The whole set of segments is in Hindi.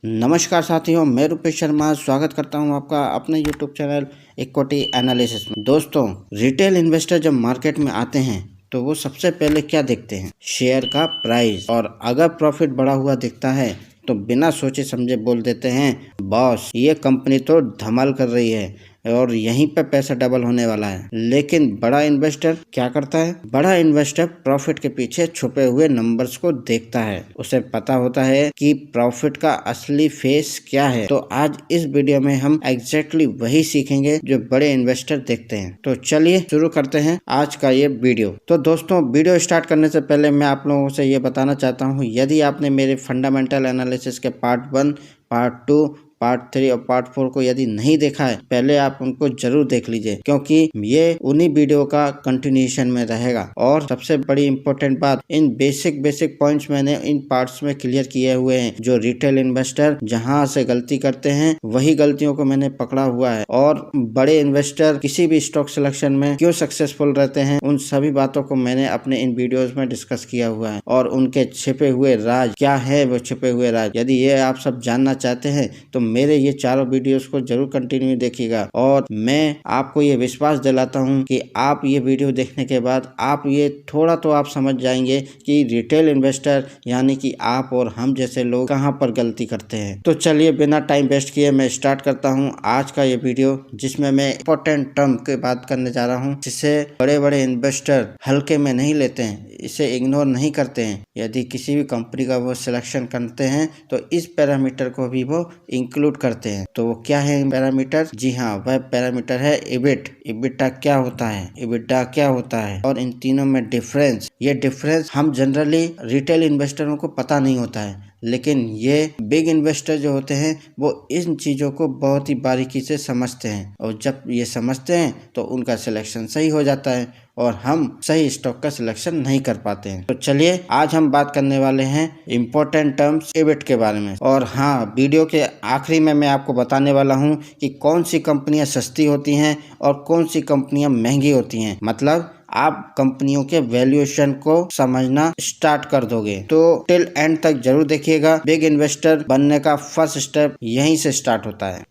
नमस्कार साथियों, मैं रुपेश शर्मा स्वागत करता हूं आपका अपने यूट्यूब चैनल इक्विटी एनालिसिस में। दोस्तों, रिटेल इन्वेस्टर जब मार्केट में आते हैं तो वो सबसे पहले क्या देखते हैं? शेयर का प्राइस। और अगर प्रॉफिट बढ़ा हुआ दिखता है तो बिना सोचे समझे बोल देते हैं, बॉस ये कंपनी तो धमाल कर रही है और यहीं पे पैसा डबल होने वाला है। लेकिन बड़ा इन्वेस्टर क्या करता है? बड़ा इन्वेस्टर प्रॉफिट के पीछे छुपे हुए नंबर्स को देखता है। उसे पता होता है कि प्रॉफिट का असली फेस क्या है। तो आज इस वीडियो में हम एग्जैक्टली वही सीखेंगे जो बड़े इन्वेस्टर देखते हैं। तो चलिए शुरू करते हैं आज का ये वीडियो। तो दोस्तों, वीडियो स्टार्ट करने से पहले मैं आप लोगों से ये बताना चाहता हूँ, यदि आपने मेरे फंडामेंटल एनालिसिस के पार्ट 1, पार्ट 2, पार्ट 3 और पार्ट 4 को यदि नहीं देखा है, पहले आप उनको जरूर देख लीजिए, क्योंकि ये उन्हीं वीडियो का कंटिन्यूएशन में रहेगा। और सबसे बड़ी इंपॉर्टेंट बात, इन बेसिक पॉइंट्स मैंने इन पार्ट्स में क्लियर किए हुए हैं। जो रिटेल इन्वेस्टर जहां से गलती करते हैं वही गलतियों को मैंने पकड़ा हुआ है, और बड़े इन्वेस्टर किसी भी स्टॉक सिलेक्शन में क्यों सक्सेसफुल रहते हैं, उन सभी बातों को मैंने अपने इन वीडियोज में डिस्कस किया हुआ है। और उनके छिपे हुए राज क्या है, वो छिपे हुए राज, यदि ये आप सब जानना चाहते हैं तो मेरे ये चारों वीडियोस को जरूर कंटिन्यू देखिएगा। और मैं आपको ये विश्वास दिलाता हूँ कि आप ये वीडियो देखने के बाद आप ये थोड़ा तो आप समझ जाएंगे कि रिटेल इन्वेस्टर यानी कि आप और हम जैसे लोग कहाँ पर गलती करते हैं। तो चलिए बिना टाइम वेस्ट किए मैं स्टार्ट करता हूँ आज का ये वीडियो, जिसमें मैं इंपॉर्टेंट टर्म की बात करने जा रहा हूँ, जिसे बड़े बड़े इन्वेस्टर हल्के में नहीं लेते हैं, इसे इग्नोर नहीं करते हैं। यदि किसी भी कंपनी का वो सिलेक्शन करते हैं तो इस पैरामीटर को भी वो इंक्लूड करते हैं। तो वो क्या है पैरामीटर? जी हाँ, वह पैरामीटर है इबिट। इबिटा क्या होता है, इबिटा क्या होता है, और इन तीनों में डिफरेंस। ये डिफरेंस हम जनरली रिटेल इन्वेस्टरों को पता नहीं होता है, लेकिन ये बिग इन्वेस्टर जो होते हैं वो इन चीज़ों को बहुत ही बारीकी से समझते हैं, और जब ये समझते हैं तो उनका सिलेक्शन सही हो जाता है और हम सही स्टॉक का सिलेक्शन नहीं कर पाते हैं। तो चलिए आज हम बात करने वाले हैं इम्पोर्टेंट टर्म्स इबिट के बारे में। और हाँ, वीडियो के आखिरी में मैं आपको बताने वाला हूँ कि कौन सी कंपनियां सस्ती होती हैं और कौन सी कंपनियां महंगी होती हैं। मतलब आप कंपनियों के वैल्यूएशन को समझना स्टार्ट कर दोगे। तो टिल एंड तक जरूर देखिएगा। बिग इन्वेस्टर बनने का फर्स्ट स्टेप यहीं से स्टार्ट होता है।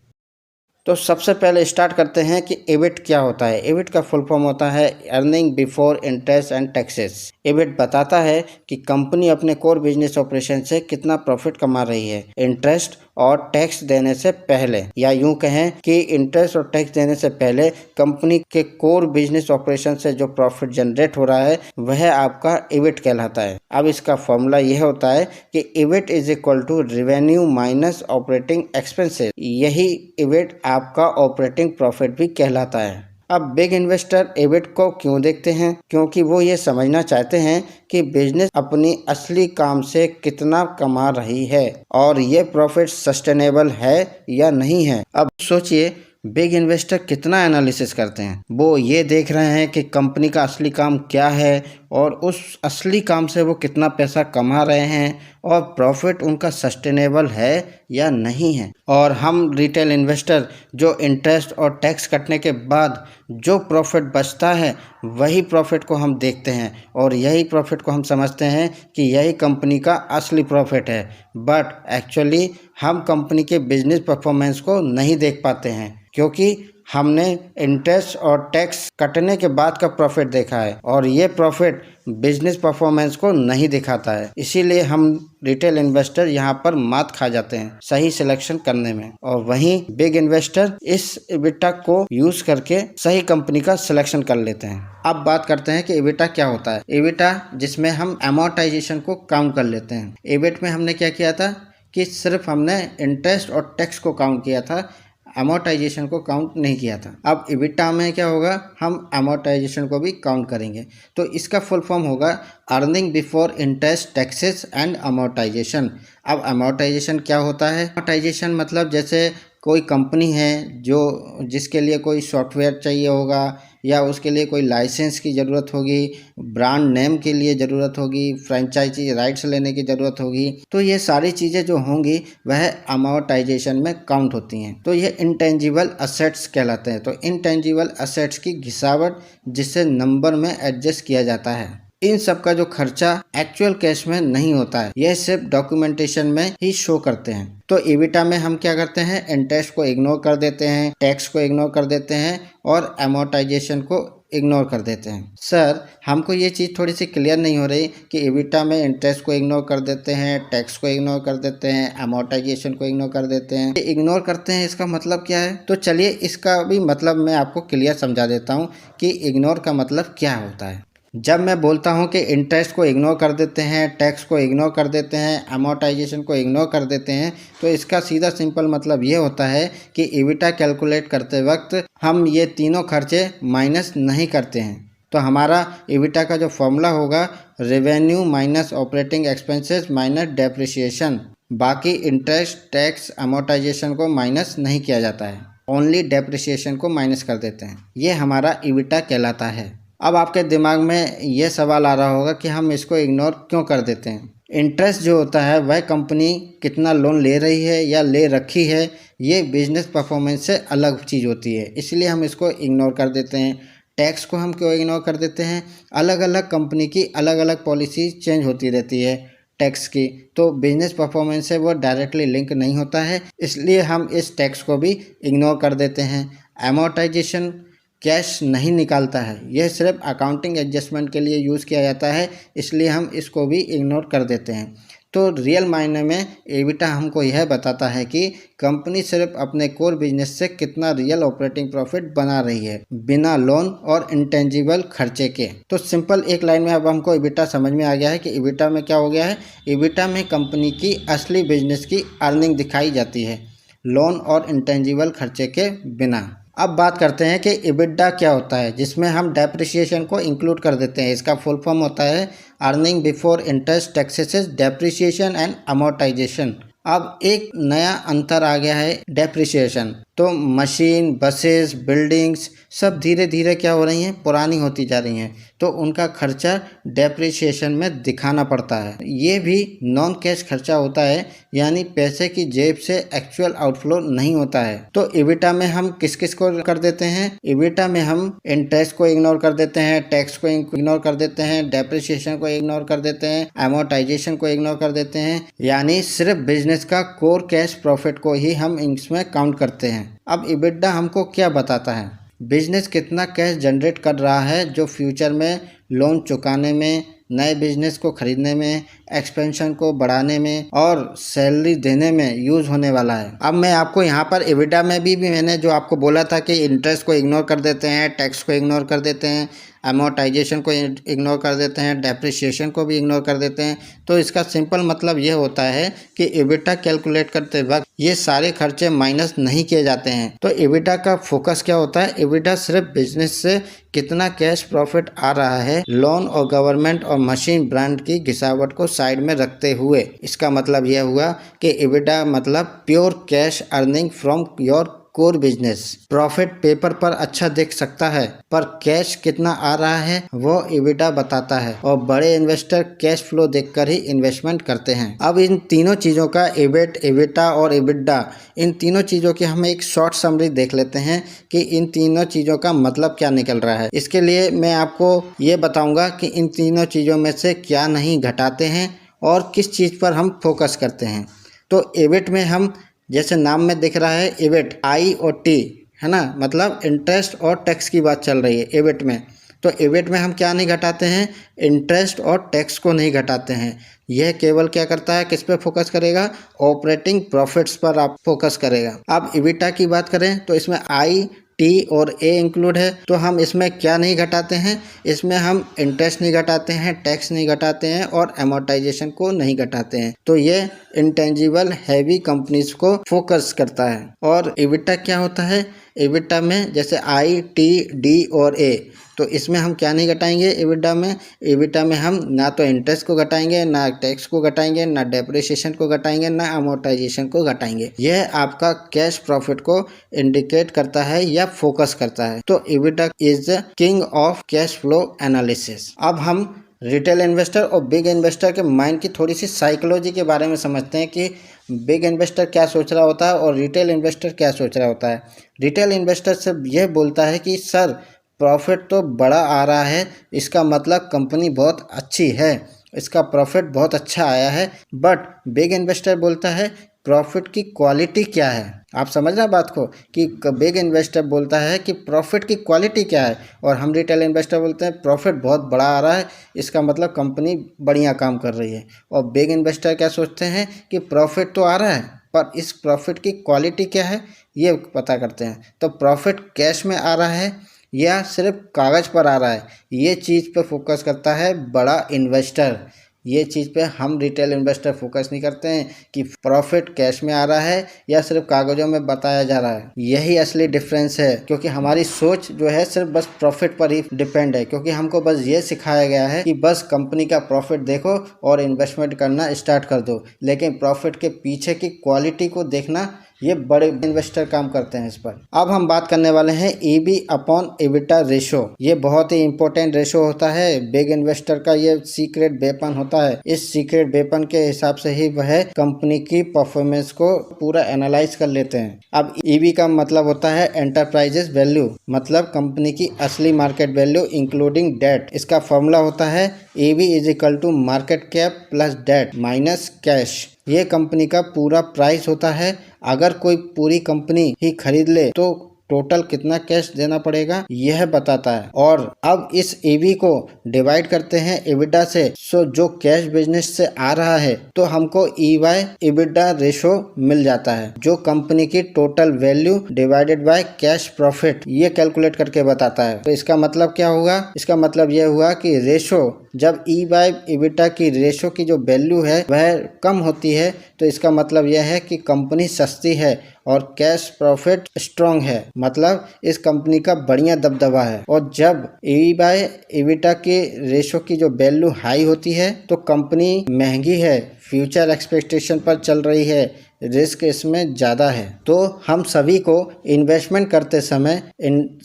तो सबसे पहले स्टार्ट करते हैं कि एबिट क्या होता है। एबिट का फुल फॉर्म होता है earning before interest and taxes. EBIT बताता है कि कंपनी अपने कोर बिजनेस ऑपरेशन से कितना प्रॉफिट कमा रही है इंटरेस्ट और टैक्स देने से पहले, या यूं कहें कि इंटरेस्ट और टैक्स देने से पहले कंपनी के कोर बिजनेस ऑपरेशन से जो प्रॉफिट जनरेट हो रहा है वह आपका एबिट कहलाता है। अब इसका फॉर्मूला यह होता है कि EBIT is equal to revenue minus operating expenses. यही एबिट आपका ऑपरेटिंग प्रॉफिट भी कहलाता है। अब बिग इन्वेस्टर एबिट को क्यों देखते हैं? क्योंकि वो ये समझना चाहते हैं कि बिजनेस अपनी असली काम से कितना कमा रही है और ये प्रॉफिट सस्टेनेबल है या नहीं है। अब सोचिए, बिग इन्वेस्टर कितना एनालिसिस करते हैं। वो ये देख रहे हैं कि कंपनी का असली काम क्या है और उस असली काम से वो कितना पैसा कमा रहे हैं और प्रॉफिट उनका सस्टेनेबल है या नहीं है। और हम रिटेल इन्वेस्टर जो इंटरेस्ट और टैक्स कटने के बाद जो प्रॉफिट बचता है वही प्रॉफिट को हम देखते हैं, और यही प्रॉफिट को हम समझते हैं कि यही कंपनी का असली प्रॉफिट है। बट एक्चुअली हम कंपनी के बिजनेस परफॉर्मेंस को नहीं देख पाते हैं, क्योंकि हमने इंटरेस्ट और टैक्स कटने के बाद का प्रॉफिट देखा है और ये प्रॉफिट बिजनेस परफॉर्मेंस को नहीं दिखाता है। इसीलिए हम रिटेल इन्वेस्टर यहाँ पर मात खा जाते हैं सही सिलेक्शन करने में, और वहीं बिग इन्वेस्टर इस एबिटा को यूज करके सही कंपनी का सिलेक्शन कर लेते हैं। अब बात करते हैं कि एबिटा क्या होता है। एबिटा जिसमें हम अमोर्टाइजेशन को काउंट कर लेते हैं। एबिट में हमने क्या किया था कि सिर्फ हमने इंटरेस्ट और टैक्स को काउंट किया था, अमोर्टाइजेशन को काउंट नहीं किया था। अब एबिटा में क्या होगा, हम अमोर्टाइजेशन को भी काउंट करेंगे। तो इसका फुल फॉर्म होगा earning before interest taxes and amortisation. अब अमोर्टाइजेशन क्या होता है? अमोर्टाइजेशन मतलब जैसे कोई कंपनी है जिसके लिए कोई सॉफ्टवेयर चाहिए होगा, या उसके लिए कोई लाइसेंस की ज़रूरत होगी, ब्रांड नेम के लिए ज़रूरत होगी, फ्रेंचाइजी राइट्स लेने की ज़रूरत होगी। तो ये सारी चीज़ें जो होंगी वह अमोर्टाइजेशन में काउंट होती हैं। तो ये इंटेंजिबल असेट्स कहलाते हैं। तो इंटेंजिबल असेट्स की घिसावट जिसे नंबर में एडजस्ट किया जाता है। इन सब का जो खर्चा एक्चुअल कैश में नहीं होता है, यह सिर्फ डॉक्यूमेंटेशन में ही शो करते हैं। तो EBITDA में हम क्या करते हैं, इंटरेस्ट को इग्नोर कर देते हैं, टैक्स को इग्नोर कर देते हैं और अमोर्टाइजेशन को इग्नोर कर देते हैं। सर, हमको ये चीज़ थोड़ी सी क्लियर नहीं हो रही कि EBITDA में इंटरेस्ट को इग्नोर कर देते हैं, टैक्स को इग्नोर कर देते हैं, अमोर्टाइजेशन को इग्नोर कर देते हैं, इग्नोर करते हैं, इसका मतलब क्या है? तो चलिए इसका भी मतलब मैं आपको क्लियर समझा देता हूँ कि इग्नोर का मतलब क्या होता है। जब मैं बोलता हूँ कि इंटरेस्ट को इग्नोर कर देते हैं, टैक्स को इग्नोर कर देते हैं, अमोर्टाइजेशन को इग्नोर कर देते हैं, तो इसका सीधा सिंपल मतलब ये होता है कि EBITDA कैलकुलेट करते वक्त हम ये तीनों खर्चे माइनस नहीं करते हैं। तो हमारा EBITDA का जो फॉर्मूला होगा, revenue minus operating expenses minus depreciation. बाकी इंटरेस्ट, टैक्स, अमोर्टाइजेशन को माइनस नहीं किया जाता है, ओनली डेप्रिसिएशन को माइनस कर देते हैं। ये हमारा EBITDA कहलाता है। अब आपके दिमाग में ये सवाल आ रहा होगा कि हम इसको इग्नोर क्यों कर देते हैं। इंटरेस्ट जो होता है वह कंपनी कितना लोन ले रही है या ले रखी है, ये बिजनेस परफॉर्मेंस से अलग चीज़ होती है, इसलिए हम इसको इग्नोर कर देते हैं। टैक्स को हम क्यों इग्नोर कर देते हैं? अलग अलग कंपनी की अलग अलग पॉलिसी चेंज होती रहती है टैक्स की, तो बिजनेस परफॉर्मेंस से वो डायरेक्टली लिंक नहीं होता है, इसलिए हम इस टैक्स को भी इग्नोर कर देते हैं। अमोर्टाइजेशन कैश नहीं निकालता है, यह सिर्फ अकाउंटिंग एडजस्टमेंट के लिए यूज़ किया जाता है, इसलिए हम इसको भी इग्नोर कर देते हैं। तो रियल मायने में EBITDA हमको यह बताता है कि कंपनी सिर्फ अपने कोर बिजनेस से कितना रियल ऑपरेटिंग प्रॉफिट बना रही है बिना लोन और इंटेंजिबल खर्चे के। तो सिंपल एक लाइन में अब हमको EBITDA समझ में आ गया है कि EBITDA में क्या हो गया है। EBITDA में कंपनी की असली बिजनेस की अर्निंग दिखाई जाती है, लोन और इंटेंजिबल खर्चे के बिना। अब बात करते हैं कि EBITDA क्या होता है, जिसमें हम डेप्रिसिएशन को इंक्लूड कर देते हैं। इसका फुल फॉर्म होता है earning before interest, taxes, depreciation and amortisation. अब एक नया अंतर आ गया है, डेप्रिसिएशन। तो मशीन, बसेस, बिल्डिंग्स सब धीरे धीरे क्या हो रही हैं, पुरानी होती जा रही हैं, तो उनका खर्चा डेप्रिसिएशन में दिखाना पड़ता है। ये भी नॉन कैश खर्चा होता है, यानी पैसे की जेब से एक्चुअल आउटफ्लो नहीं होता है। तो EBITDA में हम किस किस को कर देते हैं? EBITDA में हम इंटरेस्ट को इग्नोर कर देते हैं, टैक्स को इग्नोर कर देते हैं, डेप्रिसिएशन को इग्नोर कर देते हैं, अमोर्टाइजेशन को इग्नोर कर देते हैं, यानी सिर्फ बिजनेस का कोर कैश प्रॉफिट को ही हम इसमें काउंट करते हैं। अब EBITDA हमको क्या बताता है? बिजनेस कितना कैश जनरेट कर रहा है जो फ्यूचर में लोन चुकाने में, नए बिजनेस को खरीदने में, एक्सपेंशन को बढ़ाने में और सैलरी देने में यूज़ होने वाला है। अब मैं आपको यहाँ पर EBITDA में भी मैंने जो आपको बोला था कि इंटरेस्ट को इग्नोर कर देते हैं, टैक्स को इग्नोर कर देते हैं, अमोर्टाइजेशन को इग्नोर कर देते हैं, डेप्रिसिएशन को भी इग्नोर कर देते हैं। तो इसका सिंपल मतलब ये होता है कि EBITDA कैलकुलेट करते वक्त ये सारे खर्चे माइनस नहीं किए जाते हैं। तो EBITDA का फोकस क्या होता है? EBITDA सिर्फ बिजनेस से कितना कैश प्रॉफिट आ रहा है, लोन और गवर्नमेंट और मशीन ब्रांड की घिसावट को साइड में रखते हुए। इसका मतलब यह हुआ कि EBITDA मतलब pure cash earning from your core business. Profit paper पर अच्छा दिख सकता है, पर कैश कितना आ रहा है वो EBITDA बताता है, और बड़े इन्वेस्टर कैश फ्लो देखकर ही इन्वेस्टमेंट करते हैं। अब इन तीनों चीज़ों का EBIT, EBITDA और EBITDA, इन तीनों चीज़ों की हम एक शॉर्ट समरी देख लेते हैं कि इन तीनों चीज़ों का मतलब क्या निकल रहा है। इसके लिए मैं आपको ये बताऊंगा कि इन तीनों चीज़ों में से क्या नहीं घटाते हैं और किस चीज़ पर हम फोकस करते हैं। तो EBIT में हम, जैसे नाम में दिख रहा है EBIT, I और T है ना, मतलब इंटरेस्ट और टैक्स की बात चल रही है EBIT में। तो EBIT में हम क्या नहीं घटाते हैं? इंटरेस्ट और टैक्स को नहीं घटाते हैं। यह केवल क्या करता है, किस पे फोकस करेगा? ऑपरेटिंग प्रॉफिट्स पर आप फोकस करेगा। अब EBITDA की बात करें तो इसमें I, T और A इंक्लूड है। तो हम इसमें क्या नहीं घटाते हैं? इसमें हम इंटरेस्ट नहीं घटाते हैं, टैक्स नहीं घटाते हैं और अमोर्टाइजेशन को नहीं घटाते हैं। तो ये इंटेंजिबल हैवी कंपनीज को फोकस करता है। और EBITDA क्या होता है? EBITDA में जैसे I, T, D और A, तो इसमें हम क्या नहीं घटाएंगे EBITDA में हम ना तो इंटरेस्ट को घटाएंगे, ना टैक्स को घटाएंगे, ना डेप्रिसिएशन को घटाएंगे, ना अमोर्टाइजेशन को घटाएंगे। यह आपका कैश प्रॉफिट को इंडिकेट करता है या फोकस करता है। तो EBITDA is the king of cash flow analysis. अब हम रिटेल इन्वेस्टर और बिग इन्वेस्टर के माइंड की थोड़ी सी साइकोलॉजी के बारे में समझते हैं कि बिग इन्वेस्टर क्या सोच रहा होता है और रिटेल इन्वेस्टर क्या सोच रहा होता है। रिटेल इन्वेस्टर सिर्फ यह बोलता है कि सर प्रॉफिट तो बड़ा आ रहा है, इसका मतलब कंपनी बहुत अच्छी है, इसका प्रॉफिट बहुत अच्छा आया है। बट बिग इन्वेस्टर बोलता है प्रॉफिट की क्वालिटी क्या है। आप समझ रहे हैं बात को कि बिग इन्वेस्टर बोलता है कि प्रॉफिट की क्वालिटी क्या है, और हम रिटेल इन्वेस्टर बोलते हैं प्रॉफिट बहुत बड़ा आ रहा है, इसका मतलब कंपनी बढ़िया काम कर रही है। और बिग इन्वेस्टर क्या सोचते हैं कि प्रॉफिट तो आ रहा है पर इस प्रॉफिट की क्वालिटी क्या है ये पता करते हैं। तो प्रॉफिट कैश में आ रहा है या सिर्फ कागज़ पर आ रहा है, ये चीज़ पे फोकस करता है बड़ा इन्वेस्टर। ये चीज़ पे हम रिटेल इन्वेस्टर फोकस नहीं करते हैं कि प्रॉफिट कैश में आ रहा है या सिर्फ कागज़ों में बताया जा रहा है। यही असली डिफरेंस है, क्योंकि हमारी सोच जो है सिर्फ बस प्रॉफिट पर ही डिपेंड है, क्योंकि हमको बस ये सिखाया गया है कि बस कंपनी का प्रॉफिट देखो और इन्वेस्टमेंट करना स्टार्ट कर दो। लेकिन प्रॉफिट के पीछे की क्वालिटी को देखना ये बड़े इन्वेस्टर काम करते हैं इस पर। अब हम बात करने वाले हैं EV अपॉन EBITDA रेशो। ये बहुत ही इंपॉर्टेंट रेशो होता है, बिग इन्वेस्टर का ये सीक्रेट वेपन होता है। इस सीक्रेट वेपन के हिसाब से ही वह कंपनी की परफॉर्मेंस को पूरा एनालाइज कर लेते हैं। अब EV का मतलब होता है एंटरप्राइजेस वैल्यू, मतलब कंपनी की असली मार्केट वैल्यू इंक्लूडिंग डेट। इसका फॉर्मूला होता है EV is equal to market cap plus debt minus cash. ये कंपनी का पूरा प्राइस होता है। अगर कोई पूरी कंपनी ही खरीद ले तो टोटल कितना कैश देना पड़ेगा यह बताता है। और अब इस EV को डिवाइड करते हैं EBITDA से। सो जो कैश बिजनेस से आ रहा है तो हमको EY EBITDA रेशो मिल जाता है, जो कंपनी की total value divided by cash profit ये कैलकुलेट करके बताता है। तो इसका मतलब क्या होगा, इसका मतलब यह हुआ कि रेशो जब EY EBITDA की रेशो की जो वैल्यू है वह कम होती है तो इसका मतलब यह है कि कंपनी सस्ती है और कैश प्रॉफिट स्ट्रॉन्ग है, मतलब इस कंपनी का बढ़िया दबदबा है। और जब EY EBITDA की रेशो की जो वैल्यू हाई होती है तो कंपनी महंगी है, फ्यूचर एक्सपेक्टेशन पर चल रही है, रिस्क इसमें ज़्यादा है। तो हम सभी को इन्वेस्टमेंट करते समय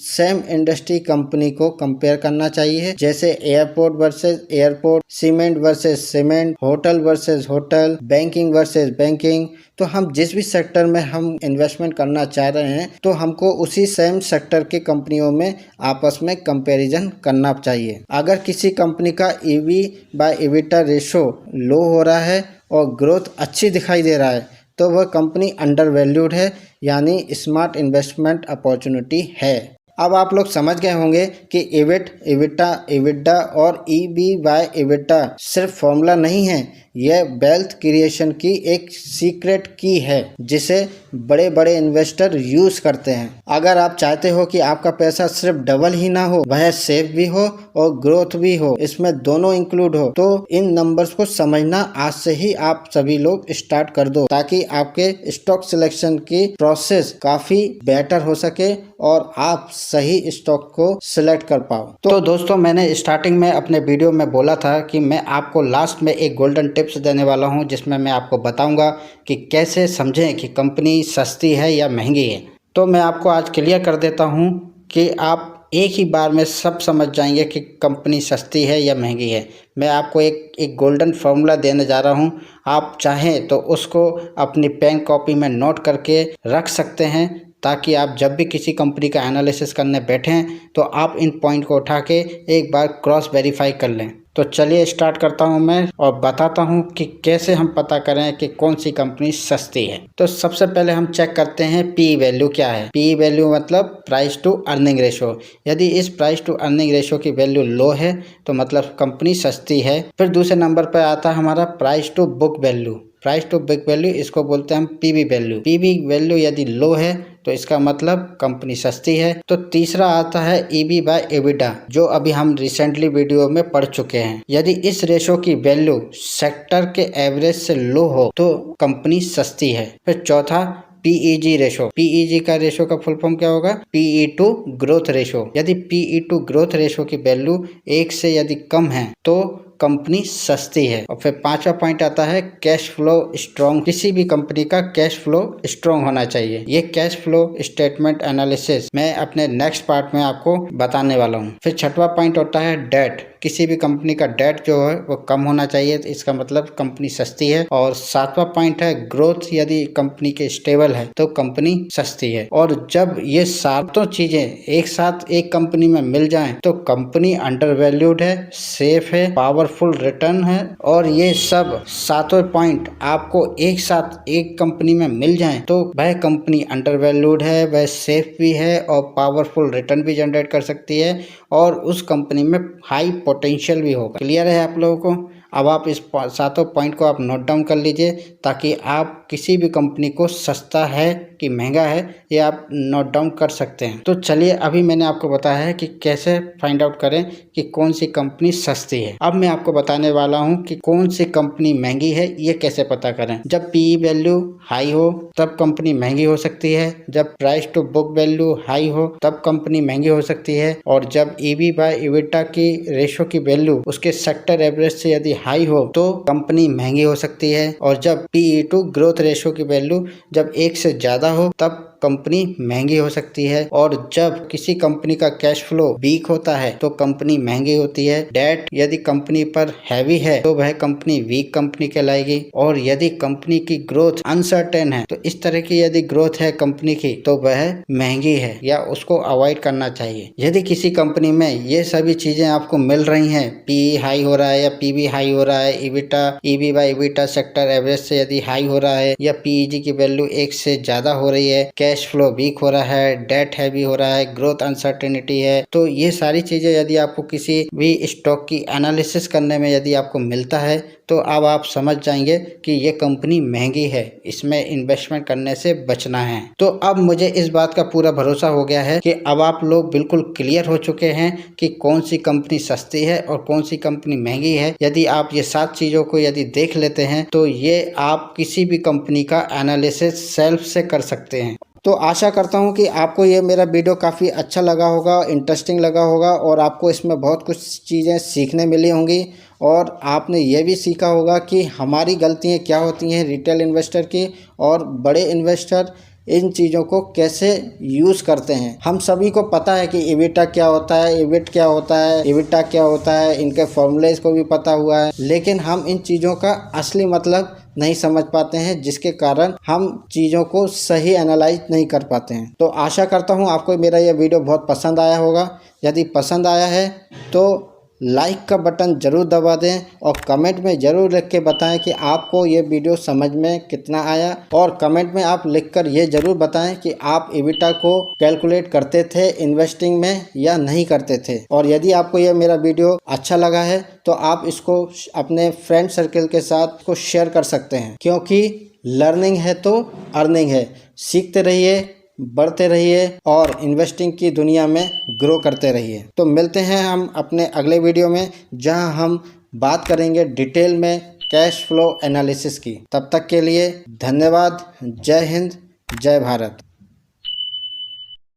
सेम इंडस्ट्री कंपनी को कंपेयर करना चाहिए, जैसे airport versus airport, cement versus cement, hotel versus hotel, banking versus banking. तो हम जिस भी सेक्टर में हम इन्वेस्टमेंट करना चाह रहे हैं तो हमको उसी सेम सेक्टर के कंपनियों में आपस में कंपैरिजन करना चाहिए। अगर किसी कंपनी का EV बाय EBITDA रेशो लो हो रहा है और ग्रोथ अच्छी दिखाई दे रहा है तो वह कंपनी अंडर वैल्यूड है, यानी स्मार्ट इन्वेस्टमेंट अपॉर्चुनिटी है। अब आप लोग समझ गए होंगे कि EBIT, EBITDA और EV बाय EBITDA सिर्फ फॉर्मूला नहीं है, यह वेल्थ क्रिएशन की एक सीक्रेट की है जिसे बड़े बड़े इन्वेस्टर यूज करते हैं। अगर आप चाहते हो कि आपका पैसा सिर्फ डबल ही ना हो, वह सेफ भी हो और ग्रोथ भी हो, इसमें दोनों इंक्लूड हो, तो इन नंबर्स को समझना आज से ही आप सभी लोग स्टार्ट कर दो, ताकि आपके स्टॉक सिलेक्शन की प्रोसेस काफी बेटर हो सके और आप सही स्टॉक को सिलेक्ट कर पाओ। तो दोस्तों, मैंने स्टार्टिंग में अपने वीडियो में बोला था कि मैं आपको लास्ट में एक गोल्डन टिप्स देने वाला हूं, जिसमें मैं आपको बताऊंगा कि कैसे समझें कि कंपनी सस्ती है या महंगी है। तो मैं आपको आज क्लियर कर देता हूं कि आप एक ही बार में सब समझ जाएंगे कि कंपनी सस्ती है या महंगी है। मैं आपको एक गोल्डन फार्मूला देने जा रहा हूं, आप चाहें तो उसको अपनी पेन कॉपी में नोट करके रख सकते हैं, ताकि आप जब भी किसी कंपनी का एनालिसिस करने बैठें तो आप इन पॉइंट को उठा के एक बार क्रॉस वेरीफाई कर लें। तो चलिए स्टार्ट करता हूं मैं और बताता हूं कि कैसे हम पता करें कि कौन सी कंपनी सस्ती है। तो सबसे पहले हम चेक करते हैं PE वैल्यू क्या है। PE वैल्यू मतलब प्राइस टू अर्निंग रेशो। यदि इस प्राइस टू अर्निंग रेशो की वैल्यू लो है तो मतलब कंपनी सस्ती है। फिर दूसरे नंबर पर आता है हमारा price to book value. Price to book value, इसको बोलते हैं हम PB वैल्यू। PB वैल्यू यदि लो है तो इसका मतलब कंपनी सस्ती है। तो तीसरा आता है EB बाय EBITDA, जो अभी हम रिसेंटली वीडियो में पढ़ चुके हैं। यदि इस रेशो की वैल्यू सेक्टर के एवरेज से लो हो तो कंपनी सस्ती है। फिर चौथा PEG रेशो। PEG का रेशो का फुल फॉर्म क्या होगा? PE to growth ratio. यदि PE टू ग्रोथ रेशो की वैल्यू 1 से यदि कम है तो कंपनी सस्ती है। और फिर 5वां पॉइंट आता है कैश फ्लो स्ट्रॉन्ग। किसी भी कंपनी का कैश फ्लो स्ट्रॉन्ग होना चाहिए। ये कैश फ्लो स्टेटमेंट एनालिसिस मैं अपने नेक्स्ट पार्ट में आपको बताने वाला हूँ। फिर 6वां पॉइंट होता है डेट। किसी भी कंपनी का डेट जो है वो कम होना चाहिए, तो इसका मतलब कंपनी सस्ती है। और 7वां पॉइंट है ग्रोथ। यदि कंपनी के स्टेबल है तो कंपनी सस्ती है। और जब ये सातों चीजें एक साथ एक कंपनी में मिल जाएं तो कंपनी अंडर वैल्यूड है, सेफ है, पावरफुल रिटर्न है। और ये सब सातों पॉइंट आपको एक साथ एक कंपनी में मिल जाएं तो वह कंपनी अंडर वैल्यूड है, वह सेफ भी है और पावरफुल रिटर्न भी जनरेट कर सकती है और उस कंपनी में हाई पोटेंशियल भी होगा। क्लियर है आप लोगों को? अब आप इस सातों पॉइंट को आप नोट डाउन कर लीजिए ताकि आप किसी भी कंपनी को सस्ता है कि महंगा है ये आप नोट डाउन कर सकते हैं। तो चलिए, अभी मैंने आपको बताया है कि कैसे फाइंड आउट करें कि कौन सी कंपनी सस्ती है। अब मैं आपको बताने वाला हूं कि कौन सी कंपनी महंगी है ये कैसे पता करें। जब पीई वैल्यू हाई हो तब कंपनी महंगी हो सकती है, जब price to book value high हो तब कंपनी महंगी हो सकती है, और जब ईवी बाय इबिटा की रेशो की वैल्यू उसके सेक्टर एवरेज से यदि हाई हो तो कंपनी महंगी हो सकती है, और जब पीई टू ग्रोथ रेशो की वैल्यू जब 1 से ज्यादा हो तब कंपनी महंगी हो सकती है, और जब किसी कंपनी का कैश फ्लो वीक होता है तो कंपनी महंगी होती है। डेट यदि कंपनी पर हैवी है तो वह कंपनी वीक कंपनी कहलाएगी, और यदि कंपनी की ग्रोथ अनसर्टेन है तो इस तरह की यदि ग्रोथ है कंपनी की तो वह महंगी है या उसको अवॉइड करना चाहिए। यदि किसी कंपनी में ये सभी चीजें आपको मिल रही हैं, पीई हाई हो रहा है या पीबी हाई हो रहा है, EBITDA EV by EBITDA sector average से यदि हाई हो रहा है या पीईजी की वैल्यू 1 से ज्यादा हो रही है, कैश फ्लो वीक हो रहा है, डेट हैवी हो रहा है, ग्रोथ अनसर्टेनिटी है, तो ये सारी चीजें यदि आपको किसी भी स्टॉक की एनालिसिस करने में यदि आपको मिलता है तो अब आप समझ जाएंगे कि ये कंपनी महंगी है, इसमें इन्वेस्टमेंट करने से बचना है। तो अब मुझे इस बात का पूरा भरोसा हो गया है कि अब आप लोग बिल्कुल क्लियर हो चुके हैं कि कौन सी कंपनी सस्ती है और कौन सी कंपनी महंगी है। यदि आप ये 7 चीजों को यदि देख लेते हैं तो ये आप किसी भी कंपनी का एनालिसिस सेल्फ से कर सकते हैं। तो आशा करता हूँ कि आपको ये मेरा वीडियो काफ़ी अच्छा लगा होगा, इंटरेस्टिंग लगा होगा, और आपको इसमें बहुत कुछ चीज़ें सीखने मिली होंगी, और आपने ये भी सीखा होगा कि हमारी गलतियाँ क्या होती हैं रिटेल इन्वेस्टर की, और बड़े इन्वेस्टर इन चीज़ों को कैसे यूज़ करते हैं। हम सभी को पता है कि इबिटा क्या होता है, इबिट क्या होता है, इबिटा क्या होता है, इनके फॉर्मूलेज को भी पता हुआ है, लेकिन हम इन चीज़ों का असली मतलब नहीं समझ पाते हैं, जिसके कारण हम चीज़ों को सही एनालाइज नहीं कर पाते हैं। तो आशा करता हूँ आपको मेरा यह वीडियो बहुत पसंद आया होगा। यदि पसंद आया है तो लाइक का बटन ज़रूर दबा दें और कमेंट में ज़रूर लिख के बताएं कि आपको ये वीडियो समझ में कितना आया, और कमेंट में आप लिखकर ये ज़रूर बताएं कि आप इबिटा को कैलकुलेट करते थे इन्वेस्टिंग में या नहीं करते थे। और यदि आपको ये मेरा वीडियो अच्छा लगा है तो आप इसको अपने फ्रेंड सर्कल के साथ को शेयर कर सकते हैं, क्योंकि लर्निंग है तो अर्निंग है। सीखते रहिए, बढ़ते रहिए और इन्वेस्टिंग की दुनिया में ग्रो करते रहिए। तो मिलते हैं हम अपने अगले वीडियो में, जहां हम बात करेंगे डिटेल में कैश फ्लो एनालिसिस की। तब तक के लिए धन्यवाद। जय हिंद, जय भारत।